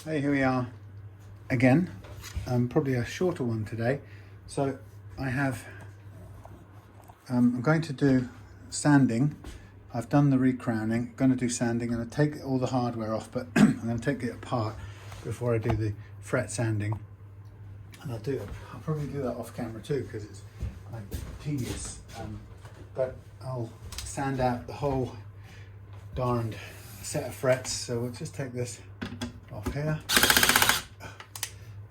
Hey, here we are again. Probably a shorter one today. So I have, I'm going to do sanding. I've done the recrowning, going to do sanding, and I take all the hardware off, but I'm going to take it apart before I do the fret sanding. And I'll probably do that off camera too, because it's like tedious. But I'll sand out the whole darned set of frets. So we'll just take this off here.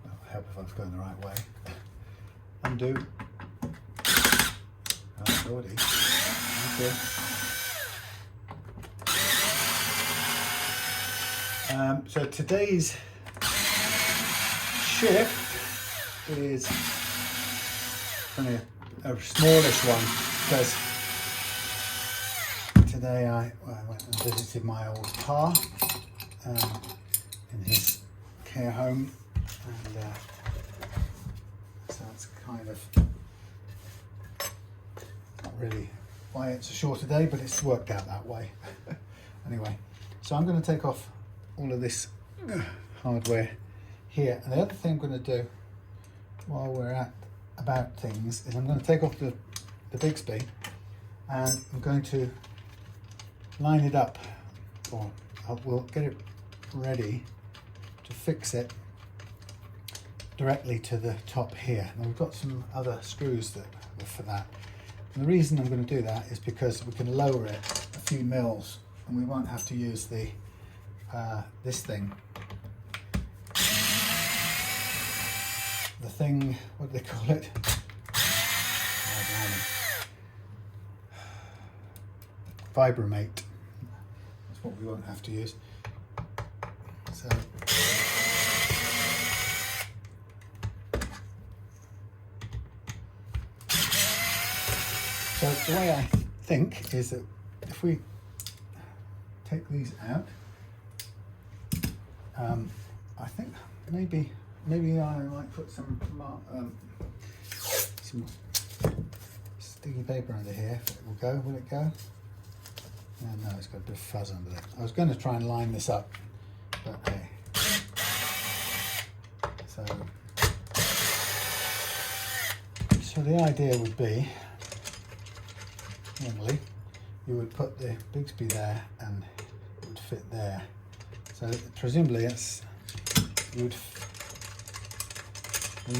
That'll help if I was going the right way. Undo. Oh, lordy. Okay. So today's shift is only a smallish one, because today I went and visited my old pa in his care home, and so it's kind of not really why it's a shorter day, but it's worked out that way. Anyway, so I'm going to take off all of this hardware here, and the other thing I'm going to do while we're about things is I'm going to take off the Bigsby, and I'm going to line it up, or we'll get it ready to fix it directly to the top here. Now we've got some other screws that are for that, and the reason I'm going to do that is because we can lower it a few mils and we won't have to use the this thing. The thing, what do they call it? Vibramate. That's what we won't have to use. So the way I think is that if we take these out, I think maybe I might put some sticky paper under here. If it will go, will it go? No, it's got a bit of fuzz under there. I was going to try and line this up, but hey. So the idea would be, normally, you would put the Bigsby there and it would fit there. So presumably we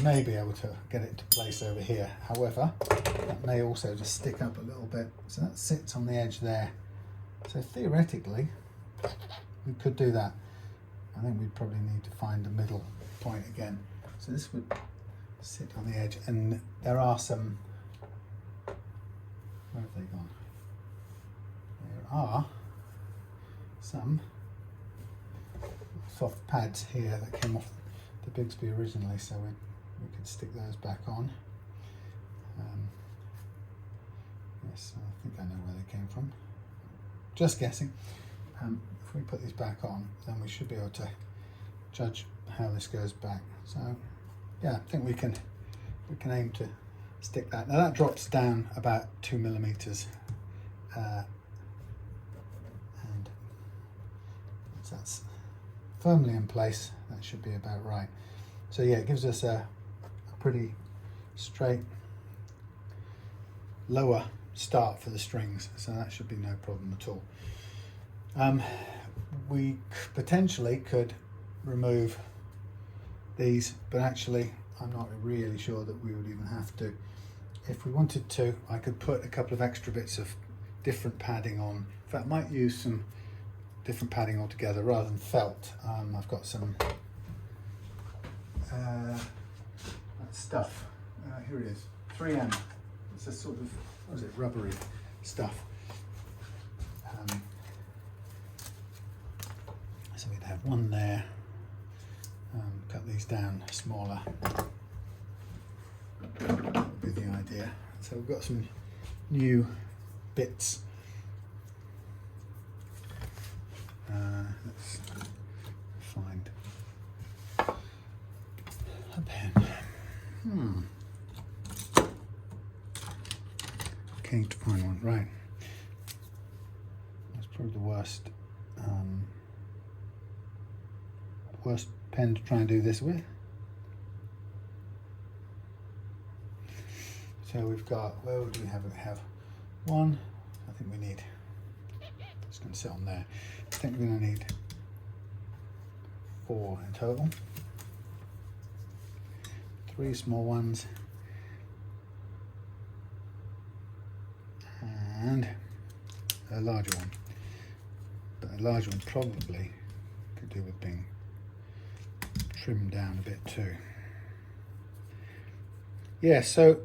may be able to get it to place over here. However, that may also just stick up a little bit. So that sits on the edge there. So theoretically, we could do that. I think we'd probably need to find a middle point again. So this would sit on the edge, and there are some, where have they gone? There are some soft pads here that came off the Bigsby originally, so we could stick those back on. Yes, I think I know where they came from. Just guessing. If we put these back on, then we should be able to judge how this goes back. So yeah, I think we can aim to stick that. Now that drops down about 2 millimeters, and once that's firmly in place, that should be about right. So yeah, it gives us a pretty straight lower start for the strings, so that should be no problem at all. We potentially could remove these, but actually I'm not really sure that we would even have to. If we wanted to, I could put a couple of extra bits of different padding on. In fact, I might use some different padding altogether rather than felt. I've got some stuff. Here it is, 3M. It's a sort of, what is it, rubbery stuff. So we'd have one there. Cut these down smaller. That would be the idea. So we've got some new bits. Let's find a pen. Can't find one. Right. That's probably the worst worst pen to try and do this with. So we've got, where do we have it? We have one, I think we need, it's going to sit on there. I think we're going to need 4 in total. 3 small ones and a larger one. But a larger one probably could do with being trimmed down a bit too. Yeah, so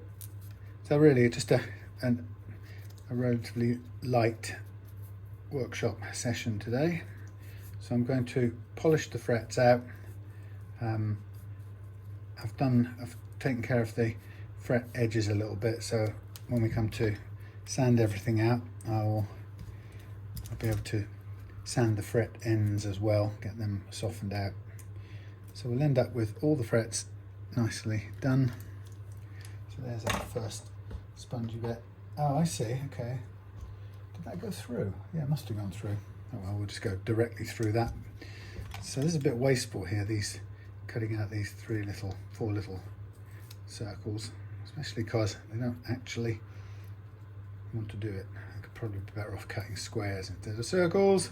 really just a relatively light workshop session today. So I'm going to polish the frets out. I've taken care of the fret edges a little bit, so when we come to sand everything out, I'll be able to sand the fret ends as well, get them softened out. So we'll end up with all the frets nicely done. So there's our first spongy bit. Oh, I see, okay. Did that go through? Yeah, it must have gone through. Oh well, we'll just go directly through that. So this is a bit wasteful here, these cutting out these 4 little circles, especially because they don't actually want to do it. I could probably be better off cutting squares instead of circles.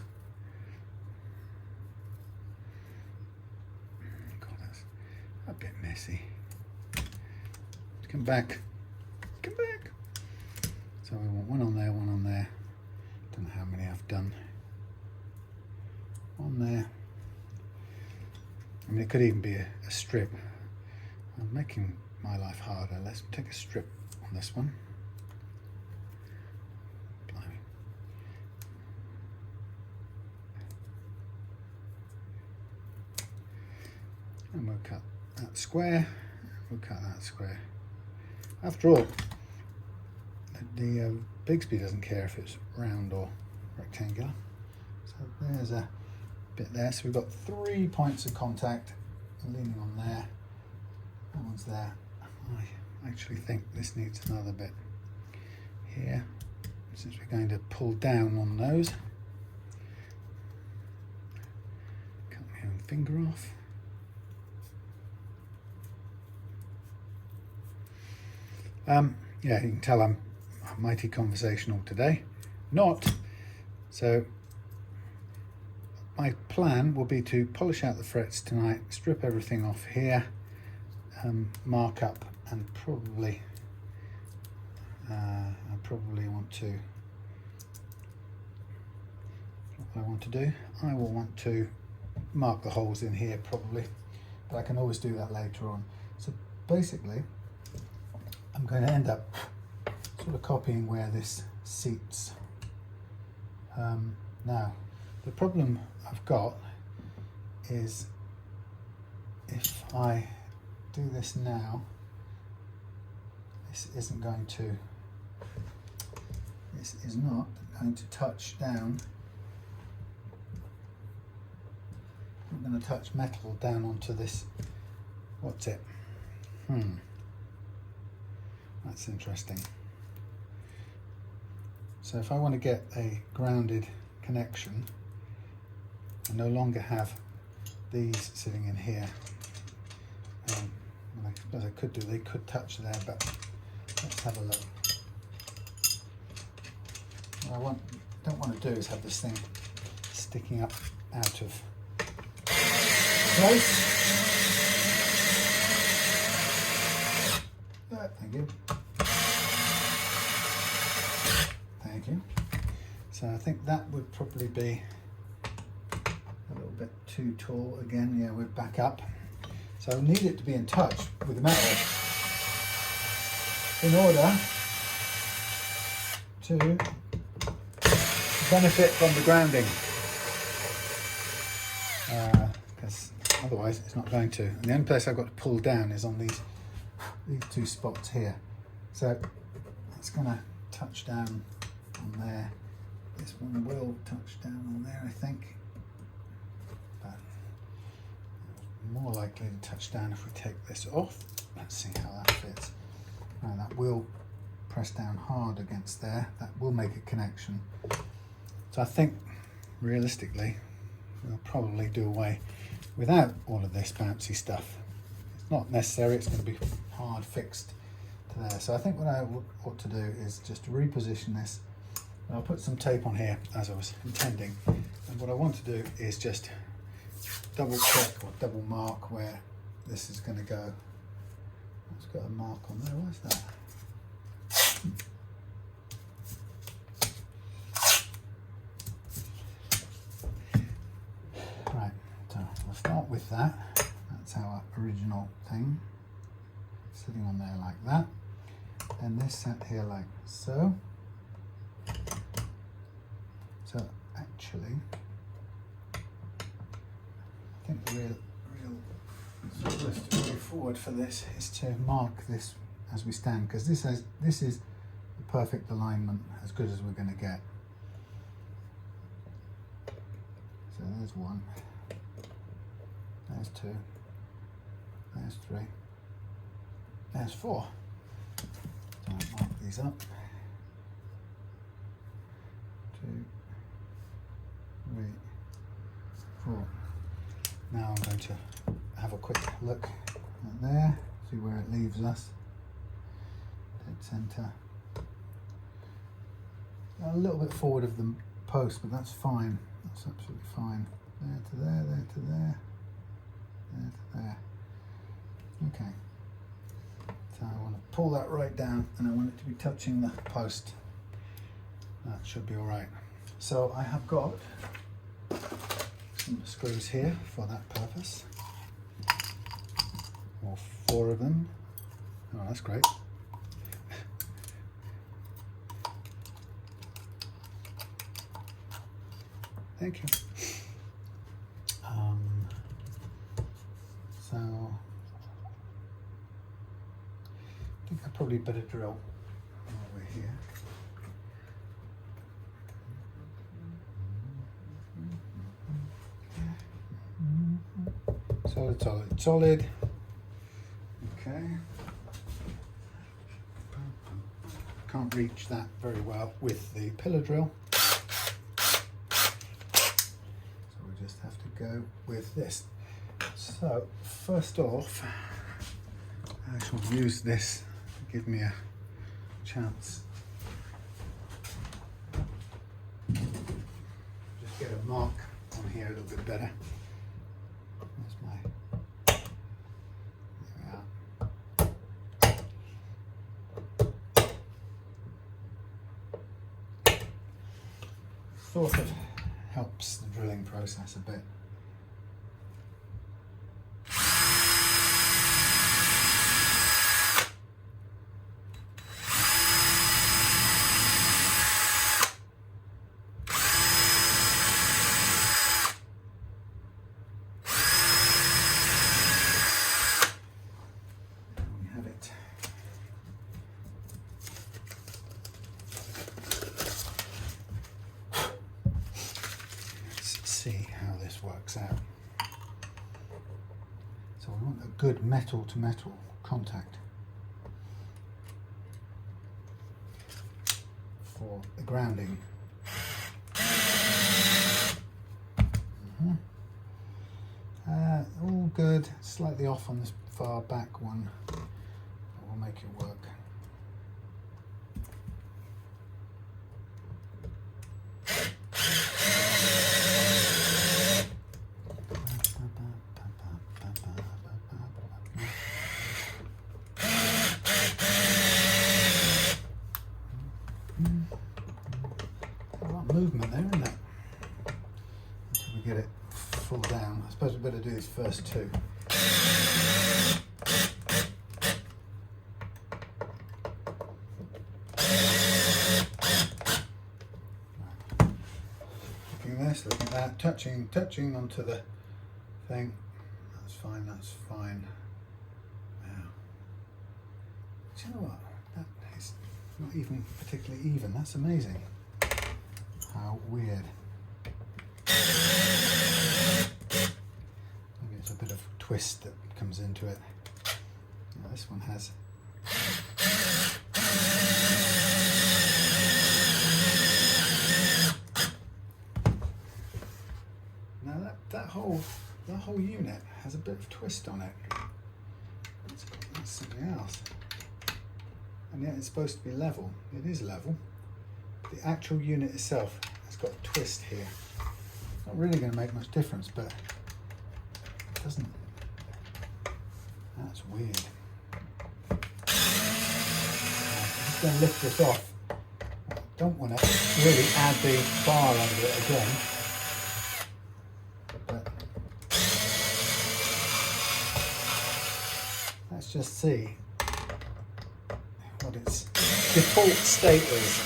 God, that's a bit messy. Come back. Come back. So we want one on there, one on there. Don't know how many I've done. One there. I mean, it could even be a strip. I'm making my life harder. Let's take a strip on this one. Blimey. And we'll cut that square. We'll cut that square. After all, the Bigsby doesn't care if it's round or rectangular. So there's a bit there. So we've got 3 points of contact leaning on there. That one's there. I actually think this needs another bit here, since we're going to pull down on those. Cut my own finger off. Yeah, you can tell I'm mighty conversational today. Not. So my plan will be to polish out the frets tonight, strip everything off here, mark up, and probably I probably want to, what I want to do, I will want to mark the holes in here probably, but I can always do that later on. So basically I'm going to end up sort of copying where this seats. Now the problem I've got is if I do this now, this is not going to touch down. I'm going to touch metal down onto this. What's it? That's interesting. So if I want to get a grounded connection, I no longer have these sitting in here. I suppose I could do, they could touch there, but let's have a look. What I don't want to do is have this thing sticking up out of place. Thank you. Thank you. So I think that would probably be a little bit too tall again. Yeah, we're back up. So I need it to be in touch with the metal in order to benefit from the grounding, because otherwise it's not going to. And the only place I've got to pull down is on these 2 spots here. So it's going to touch down on there. This one will touch down on there, I think. But more likely to touch down if we take this off. Let's see how that fits. Now that will press down hard against there. That will make a connection. So I think realistically we'll probably do away without all of this bouncy stuff. It's not necessary, it's going to be hard fixed to there. So I think what I ought to do is just reposition this. I'll put some tape on here as I was intending, and what I want to do is just double check or double mark where this is going to go. It's got a mark on there, where's that? Right, so we'll start with that. That's our original thing, sitting on there like that. Then this sat here like so. So actually, I think the real sort of way forward for this is to mark this as we stand, because this is the perfect alignment, as good as we're going to get. So there's one, there's two, there's three, there's four. So I'll mark these up. 2, 3, 4. Now I'm going to have a quick look at there, see where it leaves us. Dead centre. A little bit forward of the post, but that's fine. That's absolutely fine. There to there, there to there, there to there. Okay. So I want to pull that right down, and I want it to be touching the post. That should be all right. So I have got some screws here for that purpose, or 4 of them. Oh, that's great. Thank you. So I think I probably better drill over here. Solid, solid, solid. Okay. Can't reach that very well with the pillar drill. So we just have to go with this. So first off, I shall use this to give me a chance. Just get a mark on here a little bit better. There's my, there we are. Sort of helps the drilling process a bit. See how this works out. So we want a good metal to metal contact for the grounding. All good, slightly off on this far back one, but we'll make it work. Movement there, isn't it? Until we get it full down. I suppose we better do these first 2. Looking at this, looking at that, touching onto the thing. That's fine, that's fine. Wow. Do you know what? That is not even particularly even. That's amazing. How weird. Maybe it's a bit of twist that comes into it. Now this one has. Now that whole unit has a bit of twist on it. That's something else. And yet it's supposed to be level. It is level. But the actual unit itself has got a twist here. Not really going to make much difference, but it doesn't. That's weird. I'm just going to lift this off. I don't want to really add the bar under it again. But let's just see what its default state is.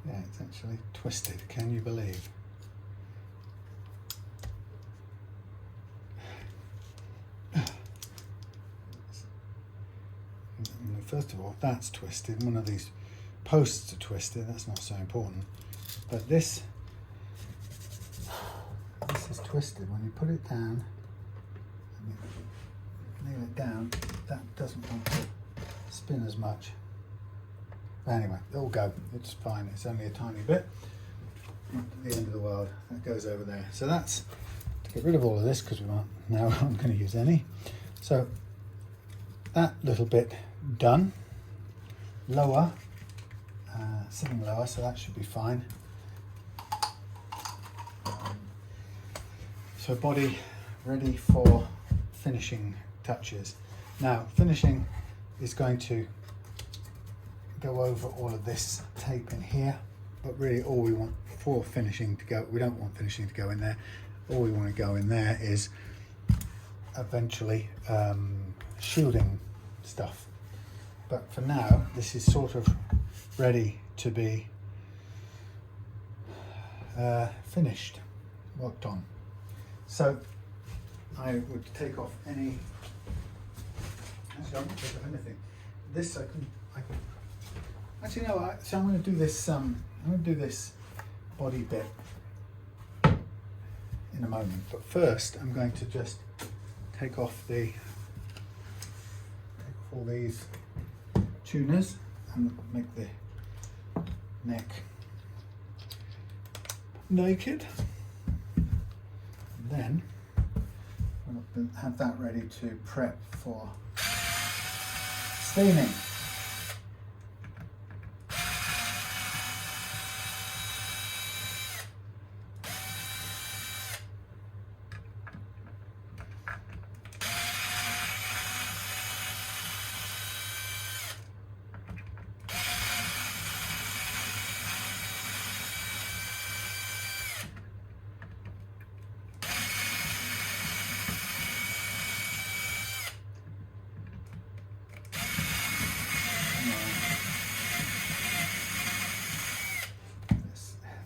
Yeah, it's actually twisted, can you believe? First of all, that's twisted. One of these posts are twisted. That's not so important. But this is twisted. When you put it down, and you nail it down, that doesn't want to spin as much. But anyway, it'll go. It's fine. It's only a tiny bit. Not the end of the world. That goes over there. So that's to get rid of all of this, because we won't now I'm going to use any. So that little bit done. Lower, sitting lower, so that should be fine. So body ready for finishing touches. Now finishing is going to go over all of this tape in here, but really all we want for finishing to go, we don't want finishing to go in there. All we want to go in there is eventually shielding stuff. But for now, this is sort of ready to be finished, worked on. So I would take off any, actually I won't take off anything. This I can actually no, so I'm going to do this, I'm going to do this body bit in a moment. But first I'm going to just take off all these tuners and make the neck naked. And then we'll have that ready to prep for steaming.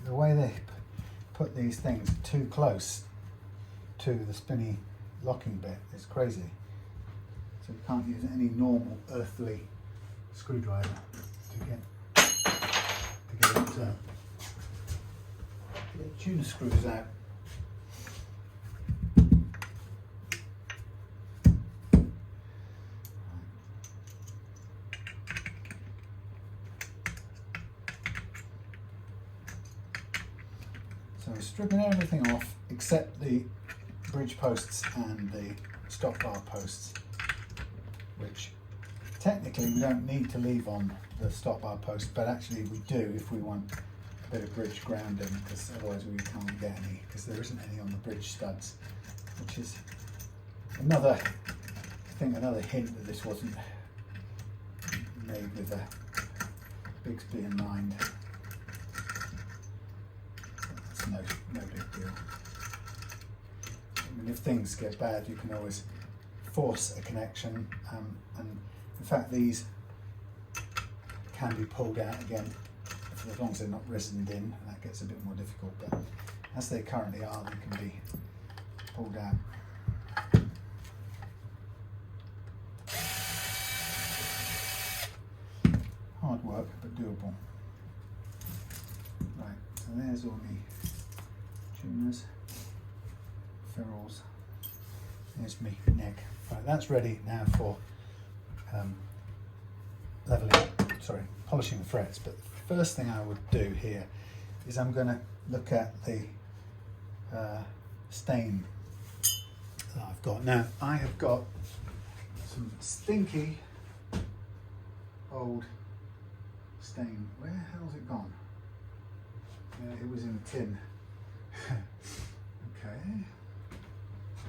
The way they put these things too close to the spinny locking bit is crazy. So you can't use any normal earthly screwdriver to get tuner screws out. So we're stripping everything off except the bridge posts and the stop bar posts, which technically we don't need to leave on the stop bar post, but actually we do if we want a bit of bridge grounding, because otherwise we can't get any, because there isn't any on the bridge studs, which is another, I think another hint that this wasn't made with a Bigsby in mind. No big deal. I mean, if things get bad, you can always force a connection, and in fact these can be pulled out again as long as they're not resined in, and that gets a bit more difficult, but as they currently are, they can be pulled out. Hard work, but doable. Right, so there's all the tuners, ferrules, there's me neck. Right, that's ready now for polishing the frets. But the first thing I would do here is I'm going to look at the stain that I've got. Now, I have got some stinky old stain. Where the hell's it gone? It was in a tin. Okay.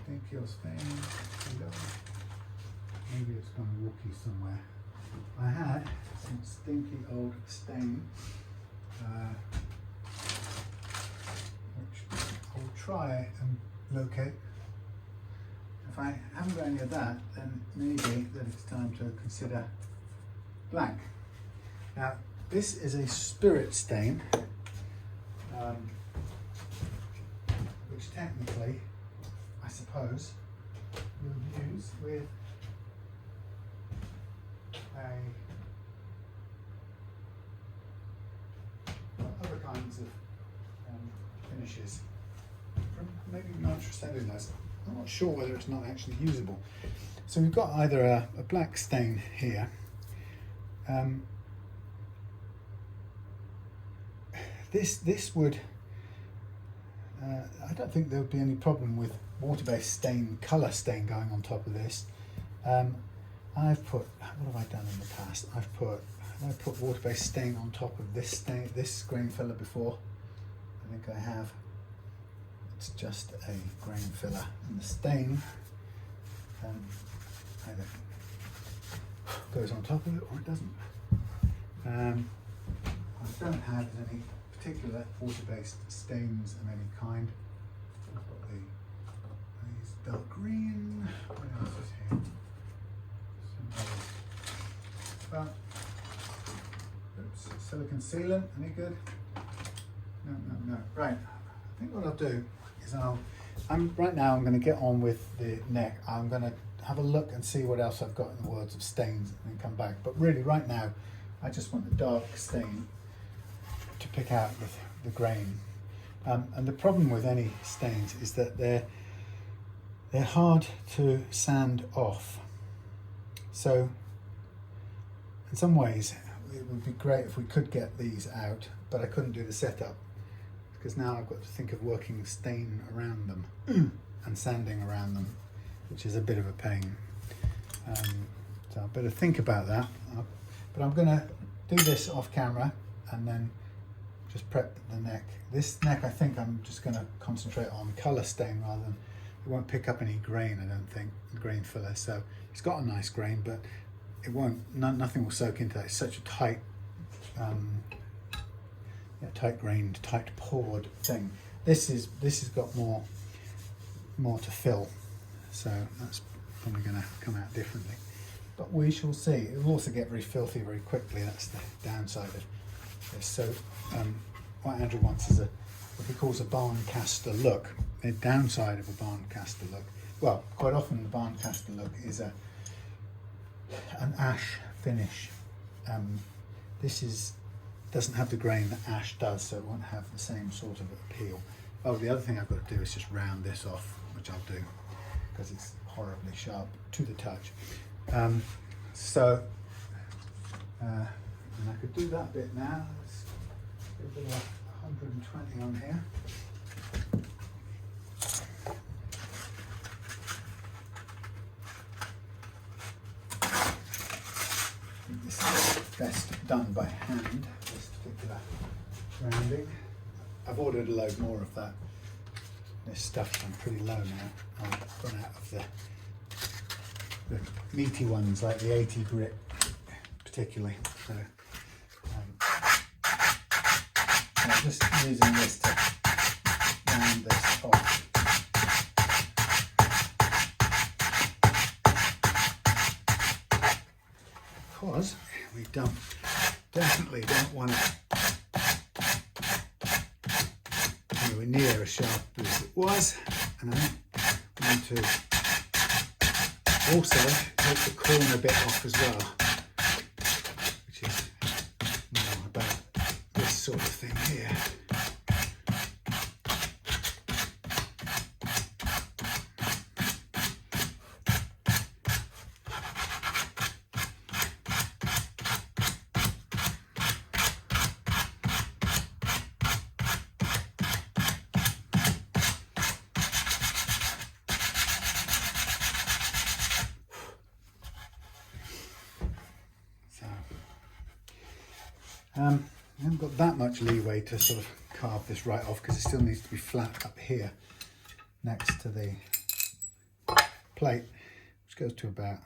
Stinky old stain. Maybe it's gone walkie somewhere. I had some stinky old stain, which I'll try and locate. If I haven't got any of that, then maybe that it's time to consider black. Now, this is a spirit stain, which technically, I suppose, you'll use with other kinds of finishes, from maybe nitrocellulose. I'm not sure whether it's not actually usable. So we've got either a black stain here. This would, I don't think there would be any problem with water-based stain, colour stain going on top of this. I've put, what have I done in the past? I've put water-based stain on top of this stain, this grain filler before. I think I have. It's just a grain filler, and the stain either goes on top of it or it doesn't. I don't have any particular water-based stains of any kind. I've got these dark green. What else is here? Well, oops, silicone sealant, any good? No. Right, I think what I'll do is right now I'm going to get on with the neck. I'm going to have a look and see what else I've got in the words of stains and then come back. But really, right now, I just want the dark stain to pick out with the grain. And the problem with any stains is that they're hard to sand off. So in some ways it would be great if we could get these out, but I couldn't do the setup because now I've got to think of working stain around them and sanding around them, which is a bit of a pain. So I better think about that. But I'm going to do this off camera and then just prep the neck. This neck, I think I'm just going to concentrate on colour stain rather than, it won't pick up any grain, I don't think, grain filler. So it's got a nice grain, but it won't, nothing will soak into that. It's such a tight, tight grained, tight poured thing. This has got more to fill, so that's probably going to come out differently. But we shall see. It will also get very filthy very quickly. That's the downside of this. So what Andrew wants is what he calls a barncaster look. The downside of a barncaster look, well, quite often the barncaster look is an ash finish. This doesn't have the grain that ash does, so it won't have the same sort of appeal. Oh, the other thing I've got to do is just round this off, which I'll do because it's horribly sharp to the touch. And I could do that bit now. Let's give it 120 on here. This is best done by hand, this particular rounding. I've ordered a load more of this stuff. I'm pretty low now. I've run out of the meaty ones like the 80 grit particularly. So I'm just using this to round this off. Because we definitely don't want it anywhere near as sharp as it was, and I want to also take the corner bit off as well, which is more about this sort of thing here. I haven't got that much leeway to sort of carve this right off because it still needs to be flat up here next to the plate, which goes to about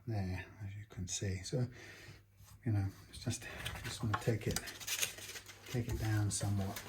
there, as you can see. So, you know, it's just want to take it down somewhat.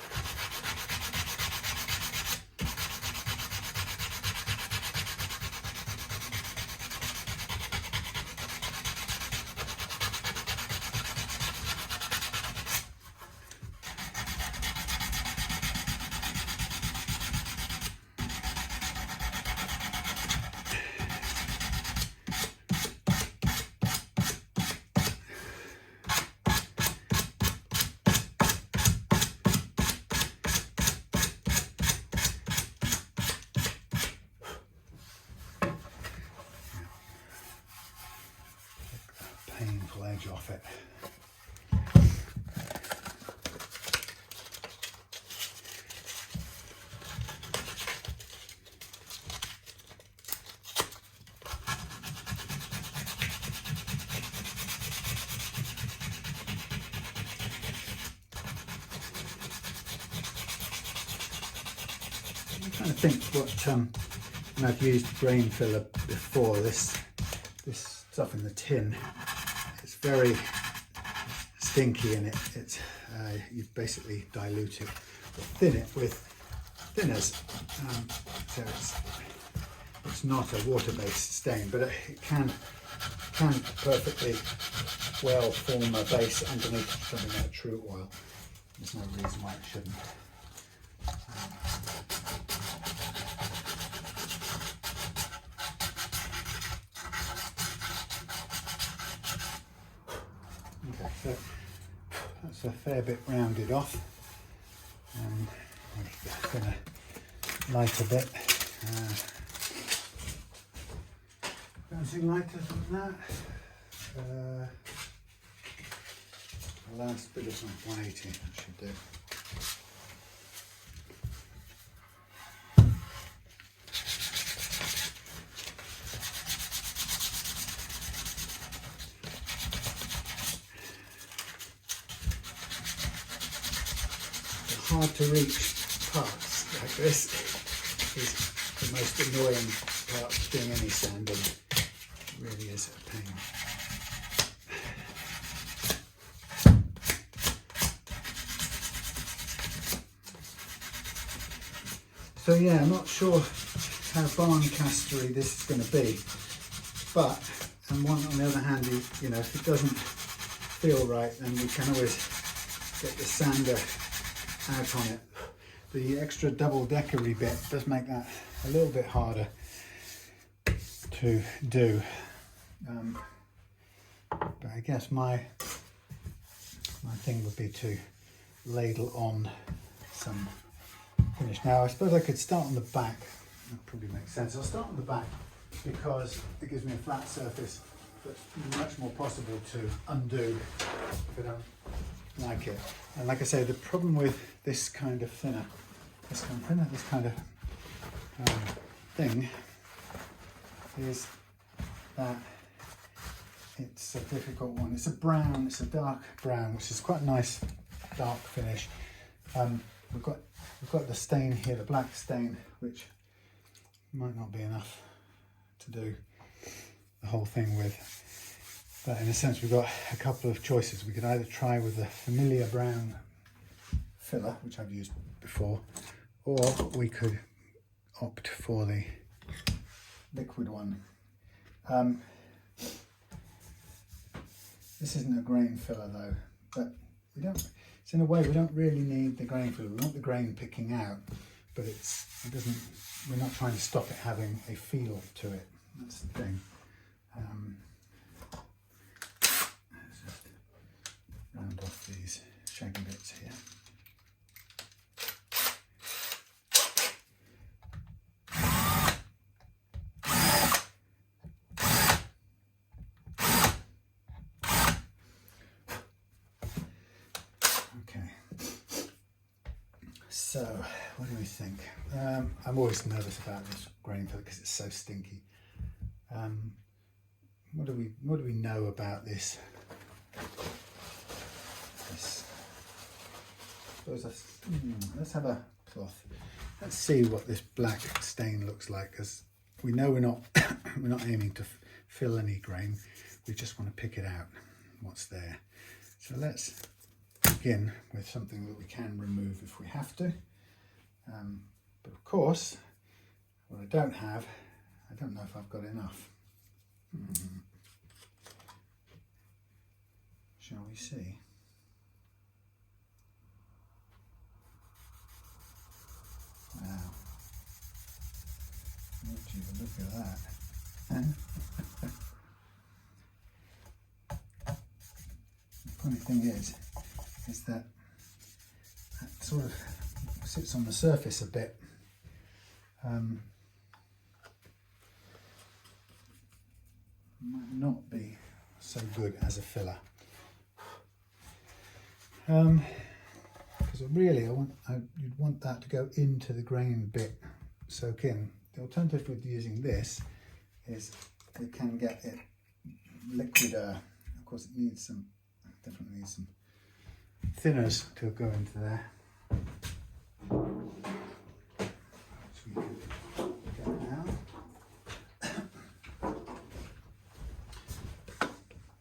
Painful edge off it. I'm trying to think what and I've used grain filler before. This stuff in the tin, it's very stinky, and it's you basically dilute it or thin it with thinners, so it's not a water-based stain, but it can perfectly well form a base underneath something like true oil. There's no reason why it shouldn't. Okay, so that's a fair bit rounded off. I'm going to light a bit. Anything lighter than that? The last bit of my 180 that should do. Hard to reach parts like this is the most annoying part of doing any sanding. It really is a pain. So yeah, I'm not sure how barncastery this is going to be, but on the other hand, you know, if it doesn't feel right, then we can always get the sander out on it. The extra double-deckery bit does make that a little bit harder to do, but I guess my thing would be to ladle on some finish. Now I suppose I could start on the back. That probably makes sense. I'll start on the back because it gives me a flat surface that's much more possible to undo if I don't like it. And like I say, the problem with this kind of thinner, this kind of thing is that it's a difficult one. It's a brown, it's a dark brown, which is quite a nice dark finish. We've got the stain here, the black stain, which might not be enough to do the whole thing with. But in a sense, we've got a couple of choices. We could either try with the familiar brown filler, which I've used before, or we could opt for the liquid one. This isn't a grain filler though, but it's in a way we don't really need the grain filler. We want the grain picking out, but we're not trying to stop it having a feel to it. That's the thing. Let's just round off these shaggy bits here. So, what do we think? I'm always nervous about this grain filler because it's so stinky. What do we know about this suppose let's have a cloth. Let's see what this black stain looks like, because we know we're not we're not aiming to fill any grain. We just want to pick it out, what's there. So let's begin with something that we can remove if we have to. But of course, what I don't know if I've got enough. Shall we see? Wow. Would you look at that? The funny thing is that sort of sits on the surface a bit. Might not be so good as a filler. Because really you'd want that to go into the grain bit, soak in. The alternative with using this is it can get it liquider. Of course it needs definitely needs some thinners to go into there. Which we can get now.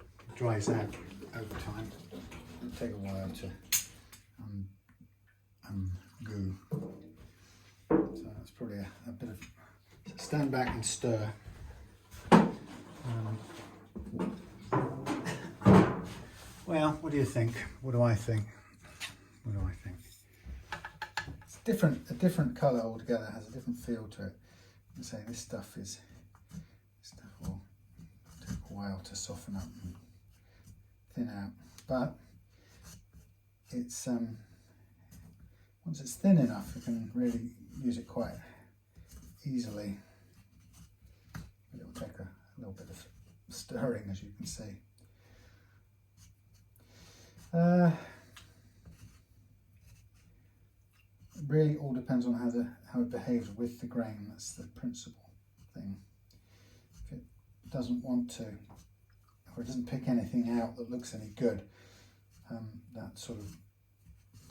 It dries out over time. It'll take a while to goo. So that's probably a bit of stand back and stir. Well, what do you think? What do I think? What do I think? It's a different colour altogether. It has a different feel to it. I'm saying this stuff will take a while to soften up and thin out, but it's once it's thin enough, you can really use it quite easily. But it will take a little bit of stirring, as you can see. It really all depends on how it behaves with the grain. That's the principal thing. If it doesn't want to, or it doesn't pick anything out that looks any good, that sort of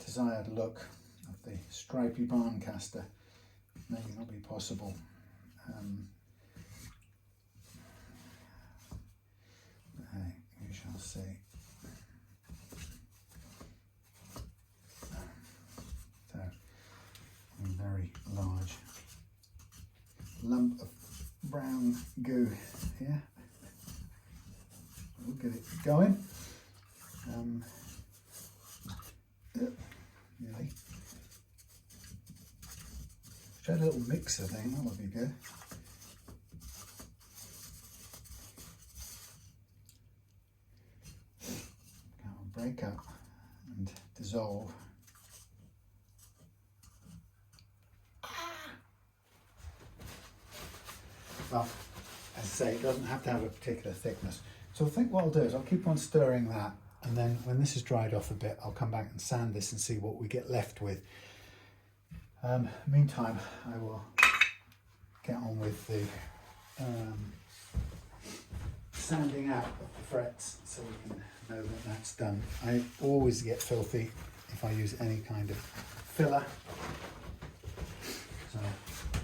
desired look of the stripy barncaster may not be possible. Hey, we shall see. So, a very large lump of brown goo here. We'll get it going. Nearly. Try a little mixer thing, that would be good. That will break up and dissolve. Well, as I say, it doesn't have to have a particular thickness. So I think what I'll do is I'll keep on stirring that, and then when this is dried off a bit, I'll come back and sand this and see what we get left with. Meantime, I will get on with the sanding out of the frets so we can know that that's done. I always get filthy if I use any kind of filler, so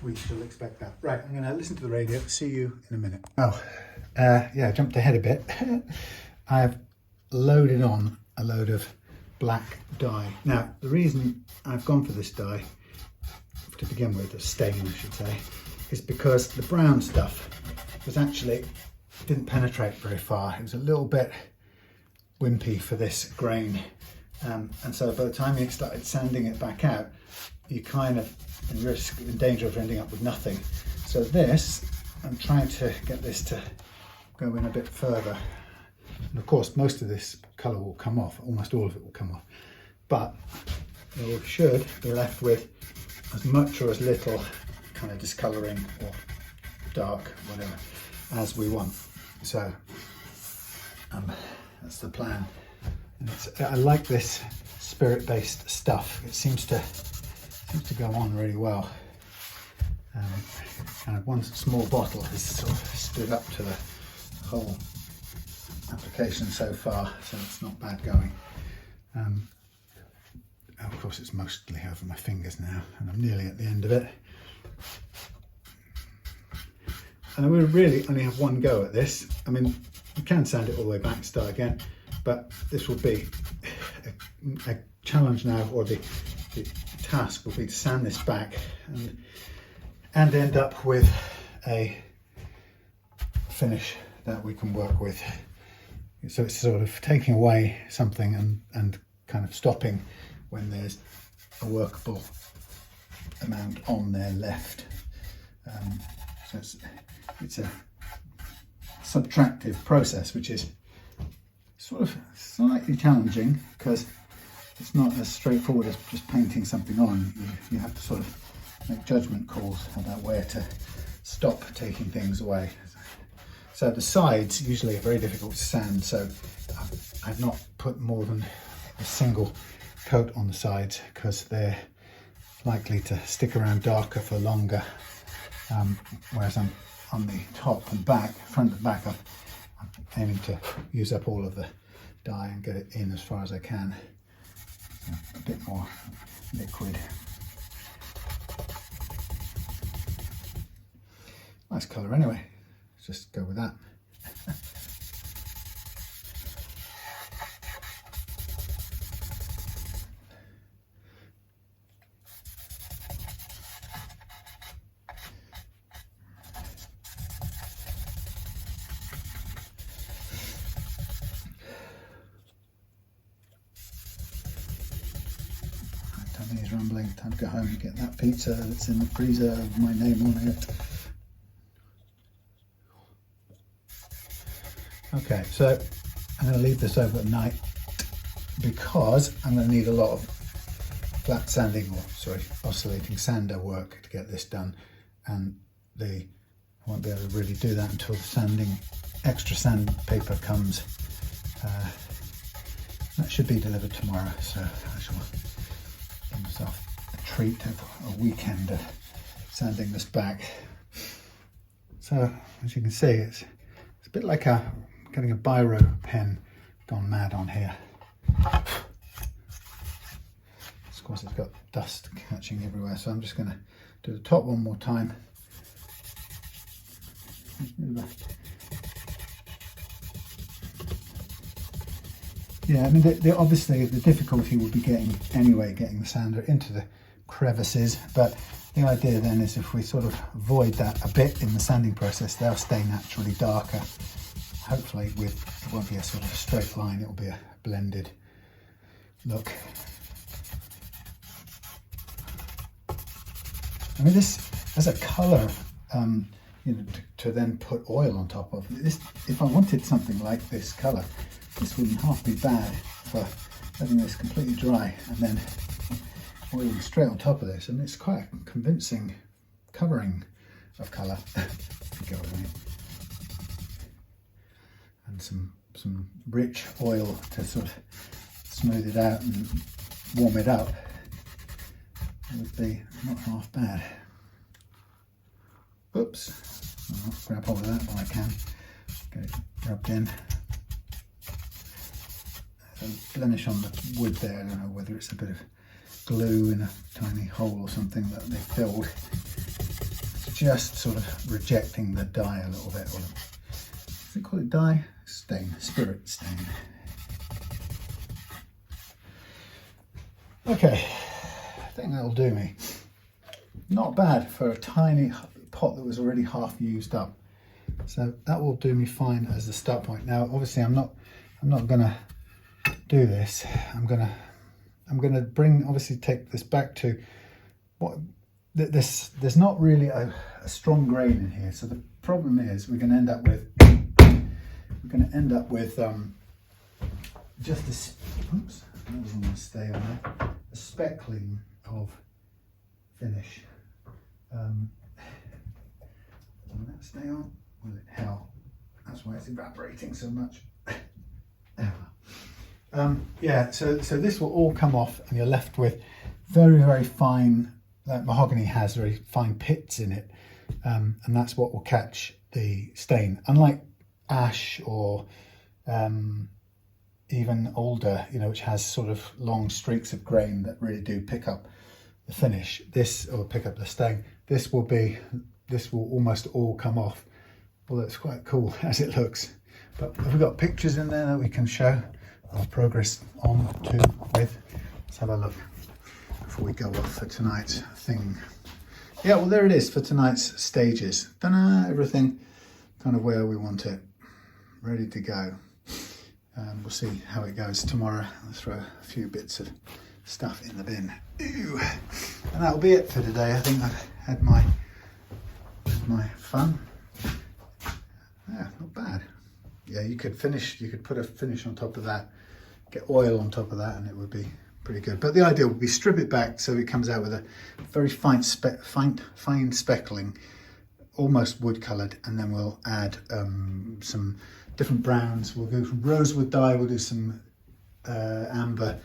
we shall expect that. Right, I'm going to listen to the radio. See you in a minute. Oh, yeah, I jumped ahead a bit. I've loaded on a load of black dye. Now, the reason I've gone for this dye, to begin with, a stain I should say, is because the brown stuff was actually, didn't penetrate very far. It was a little bit wimpy for this grain. And so by the time you started sanding it back out, you kind of in danger of ending up with nothing. So this, I'm trying to get this to go in a bit further. And of course, most of this colour will come off, almost all of it will come off. But we should be left with as much or as little kind of discolouring or dark, whatever, as we want. So that's the plan. And I like this spirit-based stuff. It seems to go on really well. Kind of one small bottle has sort of stood up to the whole application so far, so it's not bad going. of course it's mostly over my fingers now, and I'm nearly at the end of it. And I will really only have one go at this. I mean, you can sand it all the way back, start again, but this will be a challenge now, or the task will be to sand this back and end up with a finish that we can work with. So it's sort of taking away something and kind of stopping when there's a workable amount on there left. So it's a subtractive process, which is sort of slightly challenging because it's not as straightforward as just painting something on. You have to sort of make judgment calls about where to stop taking things away. So the sides usually are very difficult to sand, so I've not put more than a single coat on the sides because they're likely to stick around darker for longer, whereas I'm on the top and back, front and back, I'm aiming to use up all of the dye and get it in as far as I can. So a bit more liquid. Nice colour anyway, let's just go with that. Tummy's rumbling, time to go home and get that pizza that's in the freezer with my name on it. Okay, so I'm going to leave this over at night because I'm going to need a lot of flat sanding, or sorry, oscillating sander work to get this done, and I won't be able to really do that until the extra sandpaper comes. That should be delivered tomorrow, so I shall give myself a treat of a weekend of sanding this back. So as you can see, it's a bit like getting a biro pen gone mad on here. Of course it's got dust catching everywhere, so I'm just going to do the top one more time. Yeah, I mean, obviously the difficulty will be getting the sander into the crevices, but the idea then is if we sort of avoid that a bit in the sanding process, they'll stay naturally darker. Hopefully it won't be a sort of a straight line, it will be a blended look. I mean, this as a colour, to then put oil on top of this. If I wanted something like this colour, this wouldn't half be bad for letting this completely dry and then oiling straight on top of this. And it's quite a convincing covering of colour, if you get what I mean. And some rich oil to sort of smooth it out and warm it up. It would be not half bad. Oops, I'll grab hold of that while I can. Get it rubbed in. There's a blemish on the wood there. I don't know whether it's a bit of glue in a tiny hole or something that they filled. It's just sort of rejecting the dye a little bit. Or, does it call it dye? Stain, spirit stain. Okay, I think that'll do me. Not bad for a tiny pot that was already half used up. So that will do me fine as the start point. Now, obviously, I'm not gonna do this. I'm gonna take this back to what there's not really a strong grain in here. So the problem is we're gonna end up with just this. Oops, that was almost stay on there. A speckling of finish. Will that stay on? Will it? Hell, that's why it's evaporating so much. Yeah, so this will all come off and you're left with very, very fine, like mahogany has very fine pits in it, and that's what will catch the stain. Unlike ash or even older, you know, which has sort of long streaks of grain that really do pick up the finish. This, or pick up the stain. This will almost all come off. Well, that's quite cool as it looks. But have we got pictures in there that we can show our progress on to with? Let's have a look before we go off for tonight's thing. Yeah, well, there it is for tonight's stages. Ta-da, everything kind of where we want it, ready to go. We'll see how it goes tomorrow. I'll throw a few bits of stuff in the bin. Ew. And that'll be it for today. I think I've had my fun. Yeah, not bad. Yeah, you could put a finish on top of that, get oil on top of that, and it would be pretty good. But the idea would be strip it back so it comes out with a very fine speckling, almost wood coloured, and then we'll add some different browns. We'll go from rosewood dye, we'll do some amber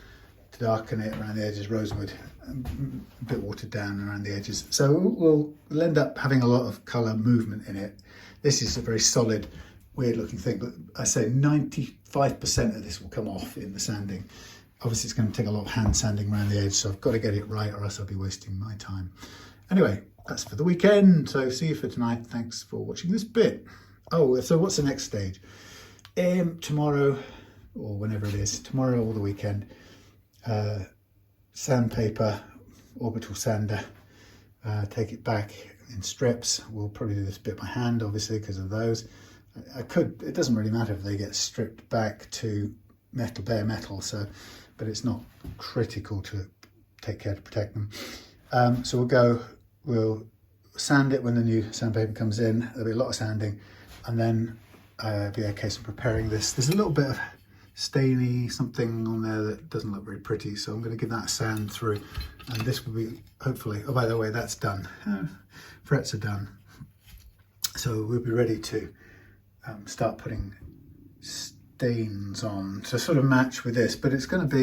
to darken it around the edges, rosewood, a bit watered down around the edges. So we'll end up having a lot of colour movement in it. This is a very solid, weird looking thing, but I say 95% of this will come off in the sanding. Obviously it's going to take a lot of hand sanding around the edge, so I've got to get it right or else I'll be wasting my time. Anyway, that's for the weekend, so see you for tonight. Thanks for watching this bit. Oh, so what's the next stage? Tomorrow, or whenever it is, tomorrow or the weekend, sandpaper, orbital sander, take it back in strips. We'll probably do this bit by hand, obviously, because of those. It doesn't really matter if they get stripped back to metal, bare metal, so, but it's not critical to take care to protect them. So we'll sand it when the new sandpaper comes in. There'll be a lot of sanding, and then be a case of preparing this. There's a little bit of stainy something on there that doesn't look very pretty, so I'm going to give that a sand through, and this will be hopefully, oh, by the way, that's done. Frets are done, so we'll be ready to start putting stains on to sort of match with this, but it's going to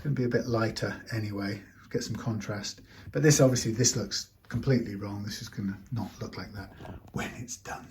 be a bit lighter anyway, get some contrast. But this, obviously, this looks completely wrong. This is going to not look like that when it's done.